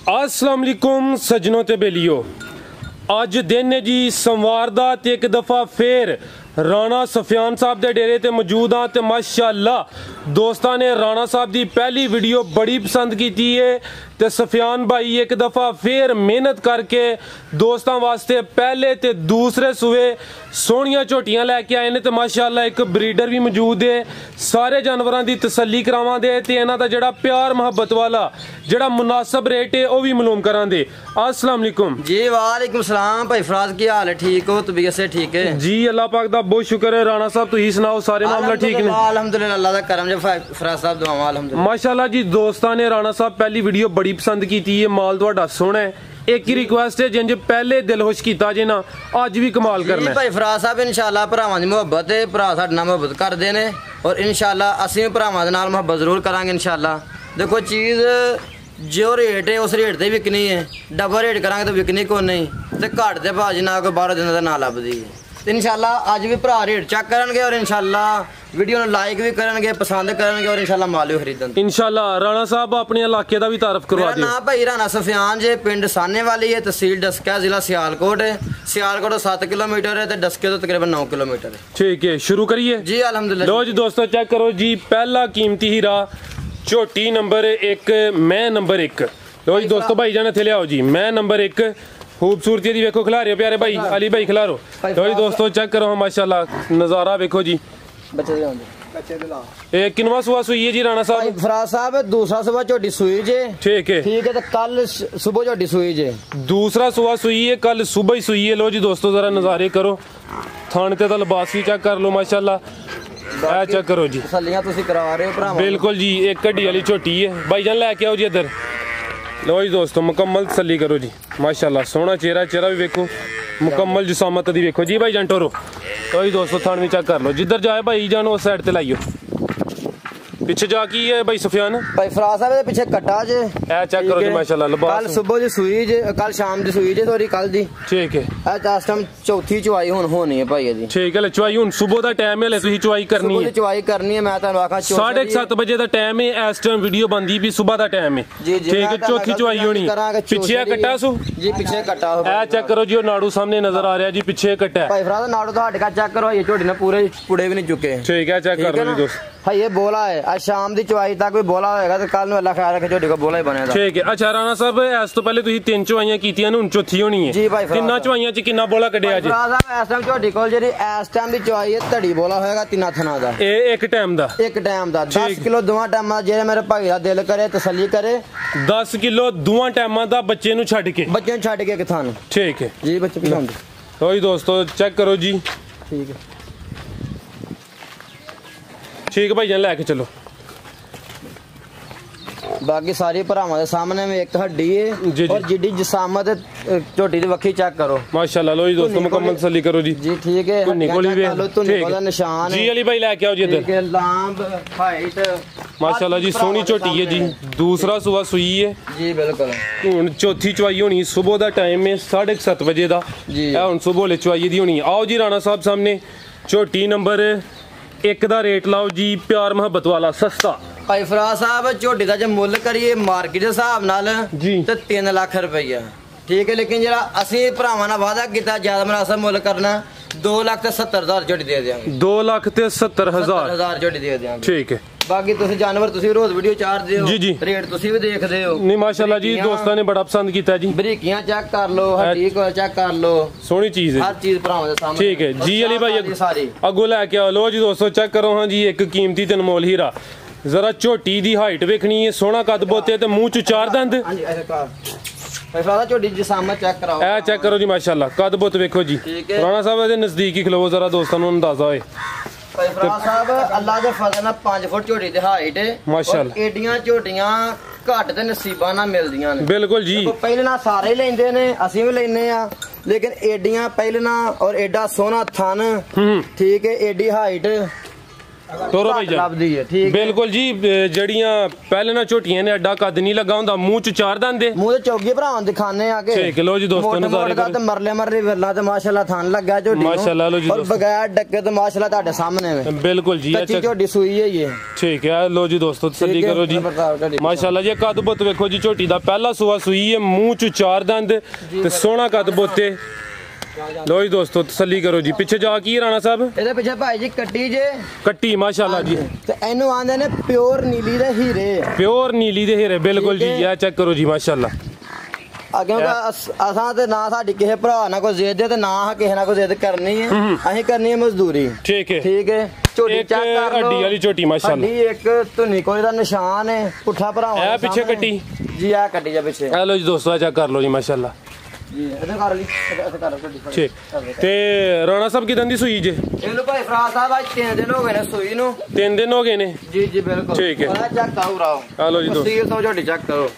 अस्सलाम वालेकुम सजनों ते बेलियो, अज दिन है जी सोमवार दा ते एक दफ़ा फिर राणा सफियान साहब दे डेरे ते मौजूद हाँ। ते माशाअल्लाह दोस्तां ने राणा साहब दी पहली वीडियो बड़ी पसंद की है ते सफियान भाई एक दफ़ा फिर मेहनत करके दोस्तां वास्ते पहले ते दूसरे सुबह सोहनियां झोटियां लैके आए ने ते माशाअल्लाह एक ब्रीडर भी मौजूद है। सारे जानवरां दी तसल्ली करावांदे ते इन्हां दा जेहड़ा प्यार मुहब्बत वाला जेहड़ा मुनासिब रेट है वह भी मालूम करांदे। अस्सलाम वालेकुम जी। वालेकुम सलाम भाई फराज, की हाल है? ठीक हो? तबीयत से ठीक है जी? अल्लाह पाक दा बहुत शुक्र है। राणा साहब तुसीं सुनाओ, सारे मामला ठीक ने? अल्हम्दुलिल्लाह, अल्लाह दा करम जे फराज साहब दुआवां अल्हम्दुलिल्लाह माशाअल्लाह जी। दोस्तां ने राणा साहब पहली वीडियो बड़ी पसंद की है, माल तुहाडा सोहना है। एक ही रिक्वेस्ट है, जिंज पहले दिल खुश किया जे ना अज भी कमाल करना है। भाई फराज साहब इंशाअल्लाह भरावां दी मुहब्बत है, भरा साडे नाल मुहब्बत करदे ने और इंशाअल्लाह असीं भी भरावां दे नाल मुहब्बत जरूर करांगे इंशाअल्लाह। देखो चीज़ जो रेट है उस रेट ते विकनी है, डबल रेट करांगे तो विकनी को नहीं ते घट दे भाजी ना कोई 12 दिन दा ना लभदी है। इंशाअल्लाह अज भी भरा रेट चेक करनगे और इंशाअल्लाह वीडियो ने लाइक भी करनगे, पसंद करनगे और इंशाअल्लाह माल भी खरीदन। इंशाअल्लाह राणा साहब अपने इलाके का भी तारफ करवा दियो। ना भाई राणा सफियान जे, पिंड साने वाली है, तहसील डस्का, जिला सियालकोट है। सियालकोट 7 किलोमीटर है, डस्के तो तकरीबन 9 किलोमीटर है। ठीक है, शुरू करिए जी। अल्हम्दुलिल्लाह। लो जी दोस्तों चेक करो जी, पहला कीमती हीरा झोटी नंबर 1, मैं नंबर 1। लो जी दोस्तों भाई जाने थे लियाओ जी, मैं नंबर 1। खूबसूरती दी वेखो, खिला रहे हो प्यारे भाई, अली भाई खिला रो। लो जी दोस्तों चेक करो माशाल्लाह नज़ारा वेखो जी। किनवा सुबह सुई है जी राणा साहब? फराज साहब दूसरा सुबह झोटी सुई जे। ठीक है, ठीक है। तो कल सुबह झोटी सुई जे, दूसरा सुबह सुई है, कल सुबह ही सुई है। लो जी दोस्तों जरा नज़ारे करो, थाने ते लिबास भी चेक कर लो माशाल्लाह, चेक करो जी। तसल्लियां तुसी करा रहे हो भरा? बिल्कुल जी, एक कड्डी वाली झोटी है। भाईजान लैके आओ जी इधर। लो जी दोस्तों मुकम्मल तसल्ली करो जी, माशाल्लाह सोहना चेहरा भी वेखो, मुकम्मल जिसामत दी वेखो जी। भाई जान टोरो। तो जी दोस्तों थान भी चेक कर लो, जिधर जाए भाई जान उस साइड ते लाइयो। पीछे जा की है भाई सफियान? भाई फराज साहब दे पीछे कट्टा जे, ए चेक करो जी माशाल्लाह लिबास। कल सुबह दी सुई जे, कल शाम दी सुई जे, सॉरी कल दी। ठीक है। इस टाइम चौथी चुवाई हुन होनी है भाई जी। ठीक है, चुवाई हुन सुबह दा टाइम है, तुसी चुवाई करनी है? चुवाई करनी है, मैं तां आखा 7:30 बजे दा टाइम है। इस टाइम वीडियो बनदी भी सुबह दा टाइम है। ठीक है, चौथी चुवाई होनी। पीछे कट्टा सु जी, पीछे कट्टा हो। ए चेक करो जी, नाड़ू सामने नजर आ रहा है जी, पीछे कट्टा है। भाई फराज नाड़ू तो हट का चेक करो, ये झोटी ने पूरे पुड़े भी नहीं चुके। ठीक है, चेक कर लो जी दोस्त। भाई ये बोला है, आज शाम दी चुवाई तक कोई बोला होएगा तो कल अल्लाह ख्याल रखे झोटी को बोला ही बनेगा। ठीक है। अच्छा राणा साहब इस तो पहले तुसी 3 चुवाइयां कीतियां ने, हुन चौथी होनी है जी। भाई तिन्ना चुवाइयां च किन्ना बोला कढिया जी? फराज साहब इस टाइम झोटी कोल जेडी इस टाइम दी चुवाई है धड़ी बोला होएगा 3 थना दा। ए एक टाइम दा? एक टाइम दा 10 किलो दोवां टाइमां जेरे मेरे भाई दा दिल करे तसल्ली करे। 10 किलो दोवां टाइमां दा बच्चे नु छड्ड के? बच्चे नु छड्ड के एक थान। ठीक है जी। बच्चे पसंद। तो जी दोस्तों चेक करो जी। ठीक है, ठीक है भाई जान लेके चलो। बाकी सारी भरावां दे सामने में एक हड्डी है जी, और जिड्डी जिसामत झोटी दी वक्खी चेक करो माशाल्लाह। लो जी दोस्तों मुकम्मल तसल्ली करो जी। जी ठीक है। निशान जी अली भाई लेके आओ जी इधर। लांब हाइट माशाल्लाह जी सोहनी झोटी है जी, दूसरा सुबह सुई है जी। बिल्कुल। हुन चौथी चुवाई होनी, सुबह दा टाइम है 7:30 बजे दा जी। हुन सुबह ले चुवाई दी होनी। आओ जी राणा साहब सामने झोटी नंबर 1 दा रेट लाओ जी, प्यार मुहब्बत वाला सस्ता। भाई फराज साहब झोटी का जो मुल करिए मार्केट के हिसाब नाल ते 3 लाख रुपया। ठीक है, लेकिन जरा असीं भरावां नाल वादा कीता ज्यादा मुनासिब मुल करना 2,70,000 झोटी दे देंगे। 2,70,000 झोटी दे देंगे। ठीक है। बाकी तुसी जानवर तुसी रोज वीडियो चारदे हो जी, रेट तुसी भी देखदे हो। नहीं माशाल्लाह जी दोस्तां ने बड़ा पसंद कीता जी। बरीकियां चेक कर लो, हड्डी को चेक कर लो, सोहनी चीज है, हर चीज भरावां दे सामने। ठीक है जी अली भाई सारी अगो लेके आओ। लो जी दोस्तों चेक करो हाँ जी, एक कीमती ते अनमोल हीरा। जरा झोटी दी हाइट वेखनी है, सोहना कद बोते ते मुंह च 4 दंद। झोटी जिसामत चेक कराओ। ए चेक करो जी माशाल्लाह, कद बोत वेखो जी। राणा साहब दे नजदीक ही खलोवो जरा दोस्तां नूं अंदाजा होए। फराज साहब अल्लाह दे फजल नाल 5 फुट झोटी दी हाइट है माशाल्लाह। एडियां झोटियां घट ते नसीबां नाल मिलदियां ने। बिल्कुल जी। पहले ना सारे ही लेंदे ने, असीं भी लेने आ, लेकिन एडियां पहले ना और एडा सोहना थन। ठीक है, एडी हाइट ਤੋਰੋ ਭਾਈ ਜਾਨ ਲੱਭਦੀ ਹੈ ਠੀਕ ਬਿਲਕੁਲ ਜੀ ਜਿਹੜੀਆਂ ਪਹਿਲੇ ਨਾ ਝੋਟੀਆਂ ਨੇ ਐਡਾ ਕੱਦ ਨਹੀਂ ਲੱਗਾ ਹੁੰਦਾ ਮੂੰਹ ਚ ਚਾਰ ਦੰਦੇ ਮੂੰਹ ਤੇ ਚੌਗੀ ਭਰਾਵਾਂ ਦਿਖਾਣੇ ਆ ਕੇ ਠੀਕ ਲੋ ਜੀ ਦੋਸਤੋ ਨਜ਼ਾਰੇ ਤੇ ਮਰਲੇ ਵੇਲਾ ਤੇ ਮਾਸ਼ਾਅੱਲਾ ਥਣ ਲੱਗਾ ਝੋਟੀ ਨੂੰ ਮਾਸ਼ਾਅੱਲਾ ਲੋ ਜੀ ਔਰ ਬਗੈਰ ਡੱਕੇ ਤੇ ਮਾਸ਼ਾਅੱਲਾ ਤੁਹਾਡੇ ਸਾਹਮਣੇ ਵੇ ਬਿਲਕੁਲ ਜੀ ਅੱਛਾ ਝੋਟੀ ਸੂਈ ਹੈ ਇਹ ਠੀਕ ਹੈ ਲੋ ਜੀ ਦੋਸਤੋ ਤਸੱਲੀ ਕਰੋ ਜੀ ਮਾਸ਼ਾਅੱਲਾ ਜੀ ਕੱਦ ਬੁੱਤ ਵੇਖੋ ਜੀ ਝੋਟੀ ਦਾ ਪਹਿਲਾ ਸੂਆ ਸੂਈ ਹੈ ਮੂੰਹ ਚ ਚਾਰ ਦੰਦ ਤੇ ਸੋਹਣਾ ਕੱਦ ਬੁੱਤੇ लो जी दोस्तों तसल्ली करो जी पीछे जा की राणा साहब ਇਹਦੇ ਪਿੱਛੇ ਭਾਈ ਜੀ ਕੱਟੀ ਜੇ ਕੱਟੀ ਮਾਸ਼ਾਅੱਲਾ ਜੀ ਤੇ ਇਹਨੂੰ ਆਂਦੇ ਨੇ ਪਿਓਰ ਨੀਲੀ ਦੇ ਹੀਰੇ ਪਿਓਰ ਨੀਲੀ ਦੇ ਹੀਰੇ ਬਿਲकुल जी ਇਹ ਚੈੱਕ ਕਰੋ ਜੀ ਮਾਸ਼ਾਅੱਲਾ ਕਿਉਂਕਿ ਅਸਾਂ ਤੇ ਨਾ ਸਾਡੀ ਕਿਸੇ ਭਰਾ ਨਾਲ ਕੋਈ ਜ਼ਿੱਦ ਹੈ ਤੇ ਨਾ ਕਿਸੇ ਨਾਲ ਕੋਈ ਜ਼ਿੱਦ ਕਰਨੀ ਹੈ ਅਸੀਂ ਕਰਨੀ ਹੈ ਮਜ਼ਦੂਰੀ ਠੀਕ ਹੈ ਝੋਟੀ ਚੈੱਕ ਕਰ ਲਓ ਹੱਡੀ ਵਾਲੀ ਝੋਟੀ ਮਾਸ਼ਾਅੱਲਾ ਹੱਡੀ ਇੱਕ ਧੁਨੀ ਕੋਈ ਦਾ ਨਿਸ਼ਾਨ ਹੈ ਪੁੱਠਾ ਭਰਾਵਾਂ ਇਹ ਪਿੱਛੇ ਕੱਟੀ ਜੀ ਆ ਕੱਟੀ ਜਾ ਪਿੱਛੇ ਇਹ ਲੋ ਜੀ ਦੋਸਤੋ ਚੈੱਕ ਕਰ ਲੋ ਜੀ ਮਾਸ਼ਾਅੱਲਾ ਜੀ ਇਹਦੇ ਕਰ ਲਈ ਇਹਦੇ ਕਰ ਕੱਟੀ ਠੀਕ ਤੇ ਰਾਣਾ ਸਾਹਿਬ ਕਿਦਾਂ ਦੀ ਸੂਈ ਜੇ ਇਹਨੂੰ ਭਾਈ ਫਰਾਜ਼ ਸਾਹਿਬ ਅੱਜ 3 ਦਿਨ ਹੋ ਗਏ ਨੇ ਸੂਈ ਨੂੰ 3 ਦਿਨ ਹੋ ਗਏ ਨੇ ਜੀ ਜੀ ਬਿਲਕੁਲ ਠੀਕ ਹੈ ਚੈੱਕ ਕਰੋ ਰਾਓ ਆ ਲੋ ਜੀ ਦੋਸਤੋ ਸੀਲ ਤੋਂ ਝੋਟੀ ਚੈੱਕ ਕਰੋ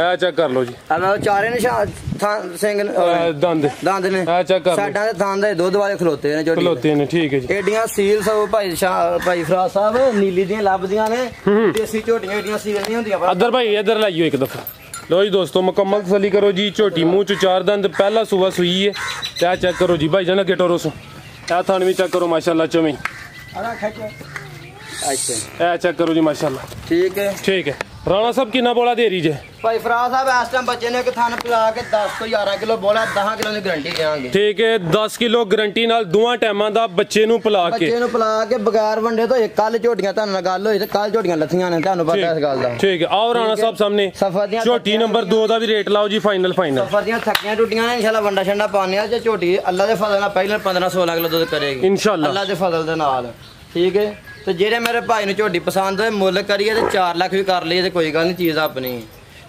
ਇਹ ਚੈੱਕ ਕਰ ਲੋ ਜੀ ਆ ਚਾਰੇ ਨਿਸ਼ਾਨ ਸਿੰਘ ਦੰਦ ਨੇ ਇਹ ਚੈੱਕ ਕਰ ਲੋ ਸਾਡਾ ਦੇ ਦੰਦ ਦੇ ਦੁੱਧ ਵਾਲੇ ਖਲੋਤੇ ਨੇ ਝੋਟੀ ਖਲੋਤੇ ਨੇ ਠੀਕ ਹੈ ਜੀ ਏਡੀਆਂ ਸੀਲ ਸਭ ਭਾਈ ਫਰਾਜ਼ ਸਾਹਿਬ ਨੀਲੀ ਦੀਆਂ ਲੱਭਦੀਆਂ ਨੇ ਦੇਸੀ ਝੋਟੀਆਂ ਏਡੀਆਂ ਸੀਲ ਨਹੀਂ ਹੁੰਦੀਆਂ ਇੱਧਰ ਭਾਈ ਇੱਧਰ ਲਾਈਓ ਇੱਕ ਦਫਾ लो जी दोस्तों मुकम्मल तसल्ली करो जी झोटी मुंह च चार दंद पहला सुबह सुई है क्या चेक करो जी भाई जान अगे टोरो सो ए थान भी चेक करो माशाल्लाह चमी अच्छा चेक करो जी माशाल्लाह ठीक है राणा साहब कितना बोला दे रही जे भाई फराज साहब इस टाइम बच्चे ने एक थान पिला के 10 ਤੋਂ 11 ਕਿਲੋ ਬੋਲਾ 10 ਕਿਲੋ ਦੀ ਗਾਰੰਟੀ ਦੇਵਾਂਗੇ ਠੀਕ ਹੈ 10 ਕਿਲੋ ਗਾਰੰਟੀ ਨਾਲ ਦੋਵਾਂ ਟਾਈਮਾਂ ਦਾ ਬੱਚੇ ਨੂੰ ਪਿਲਾ ਕੇ ਬਗੈਰ ਵੰਡੇ ਤੋਂ ਕੱਲ ਝੋਟੀਆਂ ਤੁਹਾਨੂੰ ਨਾਲ ਗੱਲ ਹੋਈ ਤੇ ਕੱਲ ਝੋਟੀਆਂ ਲੱਥੀਆਂ ਨੇ ਤੁਹਾਨੂੰ ਪਤਾ ਇਸ ਗੱਲ ਦਾ ਠੀਕ ਹੈ ਆਓ ਰਾਣਾ ਸਾਹਿਬ ਸਾਹਮਣੇ ਝੋਟੀ ਨੰਬਰ 2 ਦਾ ਵੀ ਰੇਟ ਲਾਓ ਜੀ ਫਾਈਨਲ ਸਫਰ ਦੀਆਂ ਥੱਕੀਆਂ ਟੁੱਟੀਆਂ ਨੇ ਇਨਸ਼ਾਅੱਲਾ ਵੰਡਾ ਛੰਡਾ ਪਾਣੇ ਆ ਜੇ ਝੋਟੀ ਅੱਲਾ ਦੇ ਫਜ਼ਲ ਨਾਲ ਪਹਿਲਾਂ 15-16 ਕਿਲੋ ਦੁੱਧ ਕਰੇਗੀ ਇਨਸ਼ਾਅੱਲਾ ਅੱਲਾ ਦੇ ਫਜ਼ਲ ਦੇ ਨਾਲ ਠੀਕ ਹੈ ਤੇ ਜਿਹੜੇ ਮੇਰੇ ਭਾਈ ਨੂੰ ਝੋਟੀ ਪਸੰਦ ਹੈ ਮੁੱਲ ਕਰੀਏ ਤੇ 4 ਲੱਖ ਵੀ ਕਰ ਲਈਏ ਤੇ ਕੋਈ ਗੱਲ ਨਹੀਂ ਚੀਜ਼ ਆਪਣੀ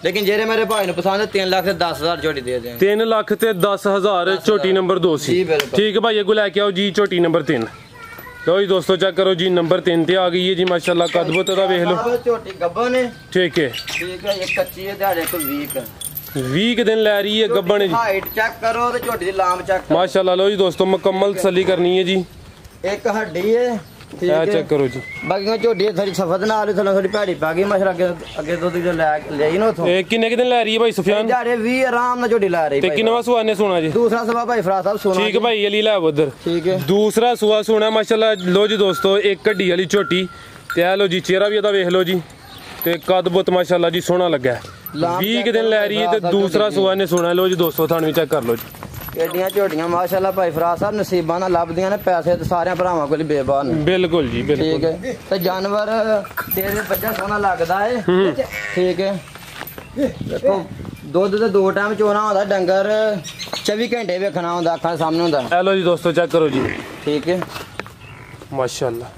ਲੇਕਿਨ ਜਿਹੜੇ ਮੇਰੇ ਭਾਈ ਨੂੰ ਪਸੰਦ ਹੈ 3 ਲੱਖ ਤੇ 10,000 ਝੋਟੀ ਦੇ ਦੇ 3 ਲੱਖ ਤੇ 10,000 ਝੋਟੀ ਨੰਬਰ 2 ਸੀ ਠੀਕ ਹੈ ਭਾਈ ਇਹ ਲੈ ਕੇ ਆਓ ਜੀ ਝੋਟੀ ਨੰਬਰ 3 ਲਓ ਜੀ ਦੋਸਤੋ ਚੈੱਕ ਕਰੋ ਜੀ ਨੰਬਰ 3 ਤੇ ਆ ਗਈ ਹੈ ਜੀ ਮਾਸ਼ਾਅੱਲਾ ਕਦਬਤ ਦਾ ਵੇਖ ਲਓ ਝੋਟੀ ਗੱਬਨ ਹੈ ਠੀਕ ਹੈ ਇਹ ਕੱਚੀ ਹੈ ਦਿਹਾੜੇ ਤੋਂ 20 ਦਿਨ ਲੈ ਰਹੀ ਹੈ ਗੱਬਣ ਜੀ ਹਾਈਟ ਚੈੱਕ ਕਰੋ ਤੇ ਝੋਟੀ ਦੀ ਲਾਮ ਚੈੱਕ ਮਾਸ਼ਾਅੱਲਾ ਲਓ ਜੀ ਦੋਸਤੋ ਮੁਕੰਮਲ ਤਸੱਲੀ ਕਰਨੀ ਹੈ ਜੀ ਇੱਕ ਹੱਡੀ ਹੈ ਇਹ ਚੈੱਕ ਕਰੋ ਜੀ ਬਾਕੀ ਝੋਟੀ ਥੋੜੀ ਸਫਦ ਨਾਲ ਥੋੜੀ ਭੈੜੀ ਪਾ ਗਈ ਮਸ਼ਰਾ ਅੱਗੇ ਦੁੱਧ ਜੋ ਲਈ ਨਾ ਉਥੋਂ ਇਹ ਕਿੰਨੇ ਦਿਨ ਲੈ ਰਹੀ ਹੈ ਭਾਈ ਸੁਫਿਆਨ ਦਿਹਾੜੇ 20 ਆਰਾਮ ਨਾਲ ਝੋਟੀ ਲੈ ਰਹੀ ਤੇ ਕਿੰਨਵਾ ਸੁਆ ਨੇ ਸੋਣਾ ਜੀ ਦੂਸਰਾ ਸੁਆ ਭਾਈ ਫਰਾਜ਼ ਸਾਹਿਬ ਸੋਣਾ ਠੀਕ ਭਾਈ ਅਲੀ ਲੈ ਉਧਰ ਠੀਕ ਹੈ ਦੂਸਰਾ ਸੁਆ ਸੋਣਾ ਮਾਸ਼ਾਅੱਲਾ ਲੋ ਜੀ ਦੋਸਤੋ ਇੱਕ ਹੱਡੀ ਵਾਲੀ ਝੋਟੀ ਤੇ ਆ ਲੋ ਜੀ ਚਿਹਰਾ ਵੀ ਇਹਦਾ ਵੇਖ ਲੋ ਜੀ ਤੇ ਕੱਦ ਬੁੱਤ ਮਾਸ਼ਾਅੱਲਾ ਜੀ ਸੋਹਣਾ ਲੱਗਾ 20 ਦਿਨ ਲੈ ਰਹੀ ਹੈ ਤੇ ਦੂਸਰਾ ਸੁਆ ਨੇ ਸੋਣਾ ਲੋ ਜੀ ਦੋਸਤੋ ਤੁਹਾਨੂੰ ਵੀ ਚੈੱਕ ਕਰ ਲੋ ਜੀ ਏਡੀਆਂ ਝੋਟੀਆਂ ਮਾਸ਼ਾਅੱਲਾ ਭਾਈ ਫਰਾਜ਼ ਸਾਹਿਬ ਨਸੀਬਾਂ ਨਾਲ ਲੱਭਦੀਆਂ ਨੇ ਪੈਸੇ ਤੇ ਸਾਰਿਆਂ ਭਰਾਵਾਂ ਕੋਲ ਬੇਬਾਨ ਨੇ ਬਿਲਕੁਲ ਜੀ ਬਿਲਕੁਲ ਠੀਕ ਹੈ ਤੇ ਜਾਨਵਰ ਤੇਰੇ ਬੱਚਾ ਸੋਹਣਾ ਲੱਗਦਾ ਏ ਠੀਕ ਹੈ ਦੇਖੋ ਦੁੱਧ ਤੇ 2 ਟਾਈਮ ਚੋਣਾ ਹੁੰਦਾ ਡੰਗਰ 24 ਘੰਟੇ ਵੇਖਣਾ ਹੁੰਦਾ ਅੱਖਾਂ ਸਾਹਮਣੇ ਹੁੰਦਾ ਇਹ ਲੋ ਜੀ ਦੋਸਤੋ ਚੈੱਕ ਕਰੋ ਜੀ ਠੀਕ ਹੈ ਮਾਸ਼ਾਅੱਲਾ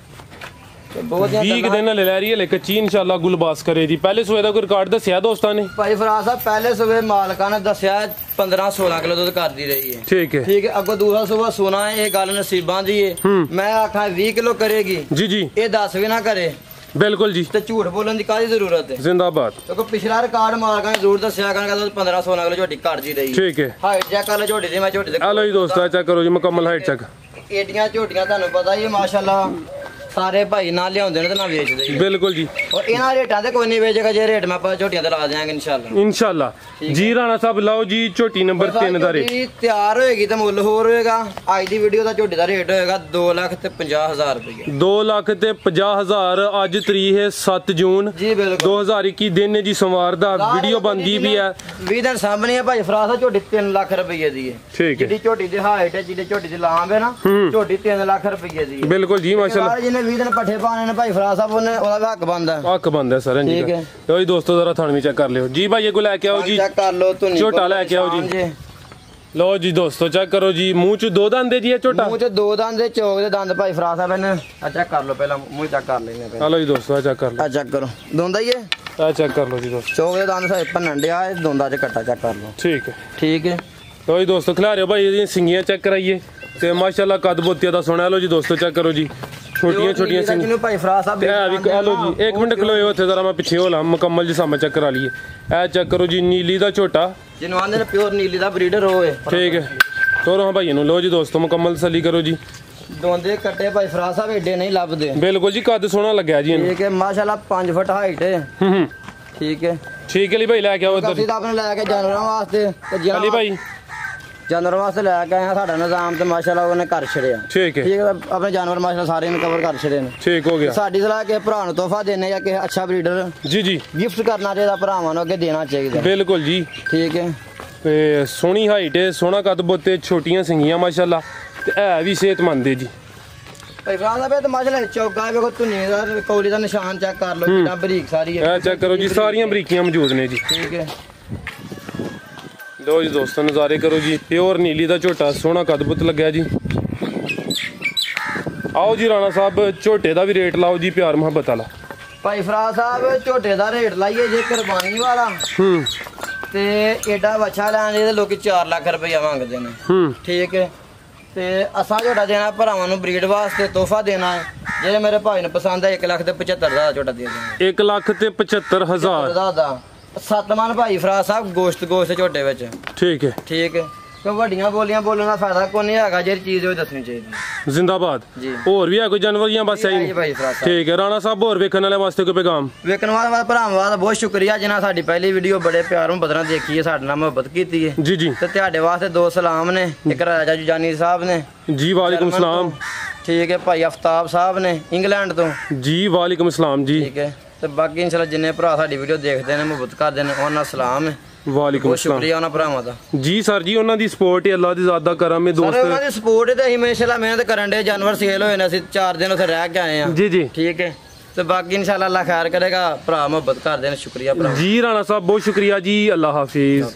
20 ਦਿਨ ਲੈ ਰਹੀ ਹੈ ਲੈ ਕੱਚੀ ਇਨਸ਼ਾਅੱਲਾ ਗੁਲਬਾਸ ਕਰੇ ਜੀ ਪਹਿਲੇ ਸੂਏ ਦਾ ਕੋਈ ਰਿਕਾਰਡ ਦੱਸਿਆ ਦੋਸਤਾਂ ਨੇ ਭਾਈ ਫਰਾਜ਼ ਸਾਹਿਬ ਪਹਿਲੇ ਸੂਏ ਮਾਲਕਾਂ ਨੇ ਦੱਸਿਆ 15-16 ਕਿਲੋ ਦੁੱਧ ਕਰਦੀ ਰਹੀ ਹੈ ਠੀਕ ਹੈ ਅੱਗੋਂ ਦੂਸਰਾ ਸੂਆ ਸੋਨਾ ਹੈ ਇਹ ਗੱਲ ਨਸੀਬਾਂ ਦੀ ਹੈ ਮੈਂ ਆਖਾਂ 20 ਕਿਲੋ ਕਰੇਗੀ ਜੀ ਇਹ 10 ਵੀ ਨਾ ਕਰੇ ਬਿਲਕੁਲ ਜੀ ਤੇ ਝੂਠ ਬੋਲਣ ਦੀ ਕਾਹਦੀ ਜ਼ਰੂਰਤ ਹੈ ਜ਼ਿੰਦਾਬਾਦ ਕਿਉਂਕਿ ਪਿਛਲਾ ਰਿਕਾਰਡ ਮਾਲਕਾਂ ਨੇ ਜ਼ਰੂਰ ਦੱਸਿਆ ਕਹਿੰਦਾ 15-16 ਕਿਲੋ ਝੋਟੀ ਕਰਦੀ ਰਹੀ ਠੀਕ ਹੈ ਹਾਈਟ ਚੈੱਕ ਕਰ ਲਓ ਝੋਟੀ ਦੀ ਮੈਂ ਝੋਟੀ ਦੇ ਆ ਲੋ ਜੀ ਦੋਸਤੋ ਚੈੱਕ ਕਰੋ ਜੀ ਮੁਕੰਮਲ ਹਾਈਟ ਚੈੱਕ ਏਡੀਆਂ ਝੋਟੀਆਂ ਤੁਹਾਨੂੰ ਪਤਾ ਹੀ ਹੈ ਮਾਸ਼ਾਅੱਲਾ ਸਾਰੇ ਭਾਈ ਨਾ ਲਿਆਉਂਦੇ ਨੇ ਤੇ ਨਾ ਵੇਚਦੇ ਬਿਲਕੁਲ ਜੀ ਔਰ ਇਹਨਾਂ ਰੇਟਾਂ ਤੇ ਕੋਈ ਨਹੀਂ ਵੇਚੇਗਾ ਜੇ ਰੇਟ ਮੈਂ ਆਪਾਂ ਝੋਟੀਆਂ ਤੇ ਲਾ ਦਿਆਂਗੇ ਇਨਸ਼ਾਅੱਲਾ ਜੀ ਰਾਣਾ ਸਾਹਿਬ ਲਾਓ ਜੀ ਝੋਟੀ ਨੰਬਰ 3 ਦਾ ਰੇਟ ਤਿਆਰ ਹੋਏਗੀ ਤਾਂ ਮੁੱਲ ਹੋਰ ਹੋਏਗਾ ਅੱਜ ਦੀ ਵੀਡੀਓ ਦਾ ਝੋਟੀ ਦਾ ਰੇਟ ਹੋਏਗਾ 2,50,000 ਰੁਪਏ 2,50,000 ਅੱਜ ਤਰੀਕ ਹੈ 7 ਜੂਨ ਜੀ ਬਿਲਕੁਲ 2021 ਦਿਨ ਹੈ ਜੀ ਸੋਮਵਾਰ ਦਾ ਵੀਡੀਓ ਬਣਦੀ ਵੀ ਹੈ 20 ਦਿਨ ਸਾਹਮਣੇ ਹੈ ਭਾਈ ਫਰਾਜ਼ ਝੋਟੀ 3 ਲੱਖ ਰੁਪਏ ਦੀ ਹੈ ਠੀਕ ਹੈ ਜਿਹੜੀ ਝੋਟੀ ਦੀ ਹਾਈਟ ਹੈ ਜਿਹੜੀ ਝੋਟੀ ਦੀ ਲਾਂਬ ਹੈ ਨਾ ਝੋਟੀ 3 ਲੱਖ ਰੁਪਏ ਦੀ ਹੈ ਬਿਲਕੁਲ ਜੀ ਮਾਸ਼ਾਅੱਲਾ ਜਿਹਨੇ 20 ਦਿਨ ਪੱਠੇ ਪਾਣੇ ਨੇ ਭਾਈ ਫਰਾਜ਼ ਸਾਹਿਬ ਉਹਦਾ ਵੀ ਹੱਕ ਬਣਦਾ ਹੱਕ ਬਣਦਾ ਸਰ ਜੀ ਲੋ ਜੀ ਦੋਸਤੋ ਜ਼ਰਾ ਥਣ ਵੀ ਚੈੱਕ ਕਰ ਲਿਓ ਜੀ ਭਾਈ ਇਹ ਕੋ ਲੈ ਕੇ ਆਓ ਜੀ ਚੈੱਕ ਕਰ ਲਓ ਧੁਨੀ ਝੋਟਾ ਲੈ ਕੇ ਆਓ ਜੀ ਲੋ ਜੀ ਦੋਸਤੋ ਚੈੱਕ ਕਰੋ ਜੀ ਮੂੰਹ ਚ 2 ਦੰਦ ਦੇ ਜੀ ਇਹ ਝੋਟਾ ਮੂੰਹ ਚ 2 ਦੰਦ ਦੇ ਚੌਕ ਦੇ ਦੰਦ ਭਾਈ ਫਰਾਜ਼ ਸਾਹਿਬ ਨੇ ਆ ਚੈੱਕ ਕਰ ਲਓ ਪਹਿਲਾਂ ਮੂੰਹ ਚੈੱਕ ਕਰ ਲੈਣੇ ਪਹਿਲਾਂ ਲੋ ਜੀ ਦੋਸਤੋ ਆ ਚੈੱਕ ਕਰ ਲਓ ਆ ਚੈੱਕ ਕਰੋ ਦੋਂਦਾ ਹੀ ਹੈ ਆ ਚੈੱਕ ਕਰ ਲਓ ਜੀ ਦੋਸਤੋ ਚੌਕ ਦੇ ਦੰਦ ਸਾਰੇ ਭੰਨਣ ਡਿਆ ਇਹ ਦੋਂਦਾ ਚ ਕੱਟਾ ਚੈੱਕ ਕਰ ਲਓ ਠੀਕ ਹੈ ਲੋ ਜੀ ਦੋਸਤੋ ਖਿਲਾ ਰਿਓ ਭਾਈ ਇਹਦੀਆਂ ਸਿੰਗੀਆਂ ਚੈੱਕ ਕਰਾਈਏ ਤੇ ਮਾਸ਼ਾਅੱਲਾ ਕੱਦ ਬੋਤੀਆ ਦਾ ਸੋਹਣਾ ਲੋ ਜੀ ਦੋਸਤੋ ਚੈੱਕ ਕਰੋ ਜੀ ਛੋਟੀਆਂ ਸਿੰਘ ਜਿਹਨੂੰ ਭਾਈ ਫਰਾਜ਼ ਸਾਹਿਬ ਤੇ ਆ ਵੀ ਆ ਲੋ ਜੀ 1 ਮਿੰਟ ਖਲੋਇਓ ਉੱਥੇ ਜ਼ਰਾ ਮੈਂ ਪਿੱਛੇ ਹੋ ਲਾਂ ਮੁਕੰਮਲ ਜੀ ਸਾਹਮਣੇ ਚੈੱਕ ਕਰਾ ਲਈਏ ਇਹ ਚੈੱਕ ਕਰੋ ਜੀ ਨੀਲੀ ਦਾ ਝੋਟਾ ਜਿਹਨੂੰ ਆਂਦੇ ਨੇ ਪਿਓਰ ਨੀਲੀ ਦਾ ਬਰੀਡਰ ਹੋਏ ਠੀਕ ਹੈ ਤੋਰੋ ਹਾਂ ਭਾਈ ਨੂੰ ਲੋ ਜੀ ਦੋਸਤੋ ਮੁਕੰਮਲ ਤਸੱਲੀ ਕਰੋ ਜੀ ਦੋਂਦੇ ਕੱਟੇ ਭਾਈ ਫਰਾਜ਼ ਸਾਹਿਬ ਏਡੇ ਨਹੀਂ ਲੱਭਦੇ। ਬਿਲਕੁਲ ਜੀ, ਕੱਦ ਸੋਹਣਾ ਲੱਗਿਆ ਜੀ ਇਹਨੂੰ। ਠੀਕ ਹੈ ਮਾਸ਼ਾਅੱਲਾ 5 ਫੁੱਟ ਹਾਈਟ ਹੈ। ਠੀਕ ਹੈ ਠੀਕ ਹੈ ਲਈ ਭਾਈ, ਲੈ ਕੇ ਆਓ ਇੱਧਰ। ਅਸੀਂ ਤਾਂ ਆਪਣੇ ਲੈ ਕੇ ਜਾਨਵਰਾਂ ਵਾਸਤੇ ਤੇ ਅਲੀ ਭਾਈ ਜਾਨਵਰਾਂ ਵਾਸਤੇ ਲੈ ਕੇ ਆਏ ਆ। ਸਾਡਾ ਨਿਜ਼ਾਮ ਤੇ ਮਾਸ਼ਾਅੱਲਾ ਉਹਨੇ ਕਰ ਛੜਿਆ। ਠੀਕ ਹੈ ਆਪਣੇ ਜਾਨਵਰ ਮਾਸ਼ਾਅੱਲਾ ਸਾਰੇ ਨੂੰ ਕਵਰ ਕਰ ਛੜੇ ਨੇ। ਠੀਕ ਹੋ ਗਿਆ। ਸਾਡੀ ਸਲਾਹ ਕਿ ਭਰਾ ਨੂੰ ਤੋਹਫਾ ਦੇਣੇ ਜਾਂ ਕਿ ਅੱਛਾ ਬਰੀਡਰ ਜੀ ਗਿਫਟ ਕਰਨਾ ਚਾਹੀਦਾ, ਭਰਾਵਾਂ ਨੂੰ ਅੱਗੇ ਦੇਣਾ ਚਾਹੀਦਾ। ਬਿਲਕੁਲ ਜੀ। ਠੀਕ ਹੈ ਤੇ ਸੋਹਣੀ ਹਾਈਟ ਹੈ, ਸੋਹਣਾ ਕੱਦ ਬੁੱਤ, ਛੋਟੀਆਂ ਸਿੰਗੀਆਂ ਮਾਸ਼ਾਅੱਲਾ, ਤੇ ਹੈ ਵੀ ਸਿਹਤਮੰਦ ਹੈ ਜੀ। ਭਾਈ ਫਰਾਜ਼ ਸਾਹਿਬ ਤੇ ਮਾਸ਼ਾਅੱਲਾ ਚੌਗਾ ਵੇਖੋ, ਧੁਨੀ ਦਾ ਕੌਲੀ ਦਾ ਨਿਸ਼ਾਨ ਚੈੱਕ ਕਰ ਲਓ, ਕਿੰਨਾ ਬਰੀਕ ਸਾਰੀ ਹੈ। ਇਹ ਚੈੱਕ ਕਰੋ ਜੀ, ਸਾਰੀਆਂ ਬਰੀਕੀਆਂ ਮੌਜੂਦ ਨੇ ਜੀ। ਠੀਕ ਹੈ ਲੋ ਜੀ ਦੋਸਤੋ, ਨਜ਼ਾਰੇ ਕਰੋ ਜੀ। ਪਿਓਰ ਨੀਲੀ ਦਾ ਝੋਟਾ, ਸੋਹਣਾ ਕੱਦ ਬੁੱਤ ਲੱਗਿਆ ਜੀ। ਆਓ ਜੀ ਰਾਣਾ ਸਾਹਿਬ, ਝੋਟੇ ਦਾ ਵੀ ਰੇਟ ਲਾਓ ਜੀ, ਪਿਆਰ ਮੁਹੱਬਤ ਵਾਲਾ। ਭਾਈ ਫਰਾਜ਼ ਸਾਹਿਬ ਝੋਟੇ ਦਾ ਰੇਟ ਲਾਈਏ ਜੇ ਕੁਰਬਾਨੀ ਵਾਲਾ ਤੇ ਏਡਾ ਵੱਛਾ ਲੈਣ ਦੇ ਲੋਕੀ 4 ਲੱਖ ਰੁਪਇਆ ਮੰਗਦੇ ਨੇ। ਠੀਕ ਹੈ ਤੇ ਅਸਾਂ ਝੋਟਾ ਦੇਣਾ ਭਰਾਵਾਂ ਨੂੰ ਬਰੀਡ ਵਾਸਤੇ, ਤੋਹਫਾ ਦੇਣਾ ਹੈ। ਜੇ ਮੇਰੇ ਭਾਈ ਨੂੰ ਪਸੰਦ ਹੈ 1,75,000 ਦਾ ਝੋਟਾ ਦੇ ਦੇਣਾ। 1,75,000 ਦਾ 7 ਮਨ ਭਾਈ ਫਰਾਜ਼ ਸਾਹਿਬ ਗੋਸ਼ਤ ਝੋਟੇ ਵਿੱਚ। ਠੀਕ ਹੈ ਠੀਕ ਹੈ ਕਿਉਂ ਵੱਡੀਆਂ ਬੋਲੀਆਂ ਬੋਲਣ ਦਾ ਫਾਇਦਾ ਕੋਈ ਨਹੀਂ ਹੈਗਾ, ਜਿਹੜੀ ਚੀਜ਼ ਉਹ ਦੱਸਣੀ ਚਾਹੀਦੀ। ਜ਼ਿੰਦਾਬਾਦ। ਜੀ ਹੋਰ ਵੀ ਹੈ ਕੋਈ ਜਾਨਵਰ ਜਾਂ ਬਸ ਐਂ? ਭਾਈ ਫਰਾਜ਼ ਸਾਹਿਬ ਠੀਕ ਹੈ। ਰਾਣਾ ਸਾਹਿਬ ਹੋਰ ਵੇਖਣ ਵਾਲੇ ਵਾਸਤੇ ਕੋਈ ਪੈਗਾਮ? ਵੇਖਣ ਵਾਲੇ ਭਰਾਵਾਂ ਦਾ ਬਹੁਤ ਸ਼ੁਕਰੀਆ ਜਿਨ੍ਹਾਂ ਸਾਡੀ ਪਹਿਲੀ ਵੀਡੀਓ ਬੜੇ ਪਿਆਰ ਨੂੰ ਬਦਲਾਂ ਦੇਖੀ ਹੈ, ਸਾਡੇ ਨਾਲ ਮੁਹੱਬਤ ਕੀਤੀ ਹੈ। ਜੀ ਜੀ। ਤੇ ਤੁਹਾਡੇ ਵਾਸਤੇ 2 ਸਲਾਮ ਨੇ। ਇੱਕ ਰਾਜਾ ਜੁਜਾਨੀ ਸਾਹਿਬ ਨੇ ਜੀ, ਵਾਲੇਕੁਮ ਸਲਾਮ। ਠੀਕ ਹੈ ਭਾਈ ਅਫਤਾਬ ਸਾਹਿਬ ਨੇ ਇੰਗਲੈਂਡ ਤੋਂ। ਜੀ ਵਾਲੇਕੁਮ ਸਲਾਮ ਜੀ। ਠੀਕ ਹੈ ਤੇ ਬਾਕੀ ਇਨਸ਼ਾਅੱਲਾ ਜਿੰਨੇ ਭਰਾ ਸਾਡੀ ਵੀਡੀਓ ਦੇਖਦੇ ਨੇ ਮੁਹੱਬਤ ਕਰਦੇ ਨੇ, ਉਹਨਾਂ ਸਲਾਮ ਹੈ। ਵਾਲੇਕੁਮ ਬਹੁਤ ਸਲਾਮ। ਸ਼ੁਕਰੀਆ ਉਹਨਾਂ ਭਰਾਵਾਂ ਦਾ। ਜੀ ਸਰ ਜੀ, ਉਹਨਾਂ ਦੀ ਸਪੋਰਟ ਹੈ, ਅੱਲਾਹ ਦੀ ਜ਼ਾਦਾ ਕਰਮ ਹੈ ਦੋਸਤ। ਉਹਨਾਂ ਦੀ ਸਪੋਰਟ ਤੇ ਅਸੀਂ ਇਨਸ਼ਾਅੱਲਾ ਮਿਹਨਤ ਕਰਨ ਦੇ, ਜਾਨਵਰ ਸੇਲ ਹੋਏ ਨੇ, ਅਸੀਂ 4 ਦਿਨ ਉੱਥੇ ਰਹਿ ਕੇ ਆਏ ਆ। ਜੀ ਜੀ। ਠੀਕ ਹੈ ਤੇ ਬਾਕੀ ਇਨਸ਼ਾਅੱਲਾ ਅੱਲਾਹ ਖੈਰ ਕਰੇਗਾ। ਭਰਾ ਮੁਹੱਬਤ ਕਰਦੇ ਨੇ, ਸ਼ੁਕਰੀਆ ਭਰਾ ਜੀ। ਰਾਣਾ ਸਾਹਿਬ ਬਹੁਤ ਸ਼ੁਕਰੀਆ ਜੀ, ਅੱਲਾਹ ਹਾਫਿਜ਼।